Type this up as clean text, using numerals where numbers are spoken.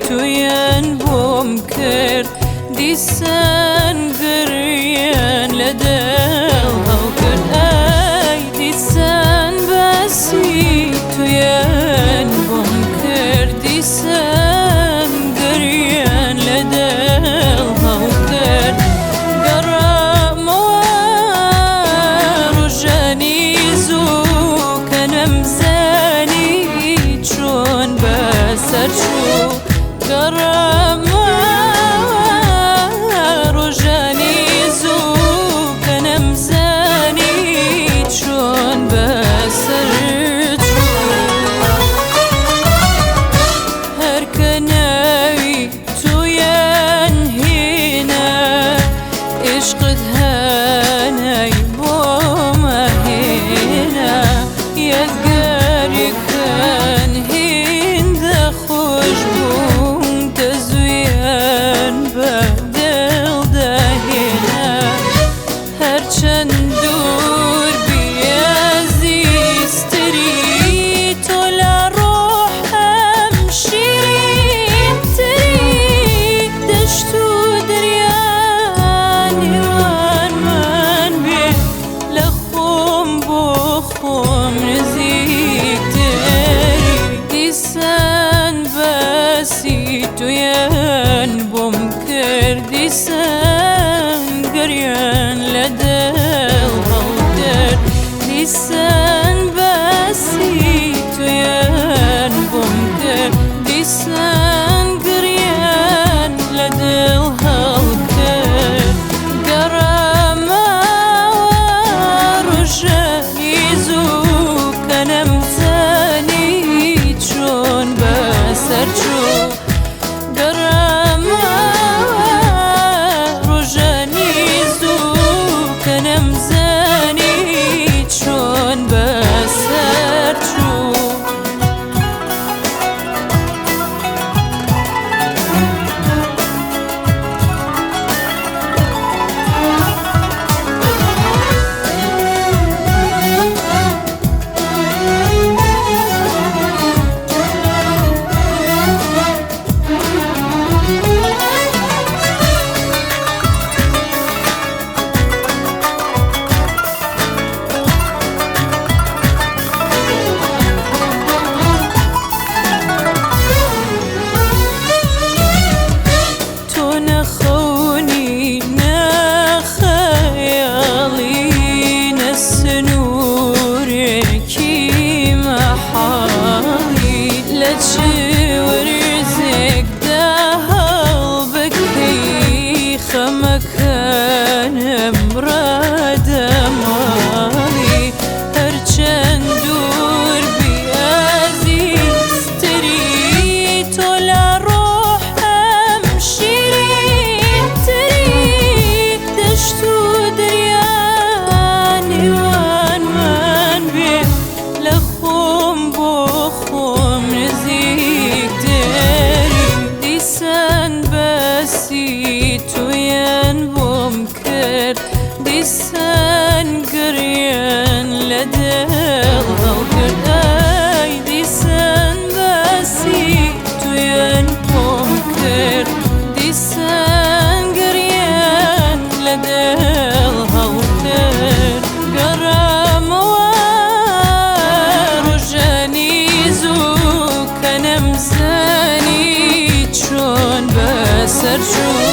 تویان بوم کرد دیسان گریان لدل هاو کرد ای دیسان باسی تویان بوم کرد دیسان گریان لدل هاو کرد گرام و روشانی زو کنم زنی چون بسر شو گرم روشانی زو کنم زنی چون بسر چو هر کنوی تویان هینا عشقت هنای بوم هینا یگری کن هند خوش بوم تزویان بدل دهینا هرچند دور بیازیستری تو لروحم شیرین تری دشتو دریانی وان من بی لخوم بخوم نزیک تری دیسان باسی تویان بوم کردی سن گریان لدل هاودر دیسان باسی تویان بوم کردی سن گریان لدل هاودر گرم روشانی زو کنم زنی چون بسر چو گرم روشانی زو کنم زنی چون بسر چو تویان بوم کرد دیسان گریان لدل هاو کرد ای دیسان باسی تویان بوم کرد دیسان گریان لدل هاو کرد گرم و روشانی زو کنم زنی برجو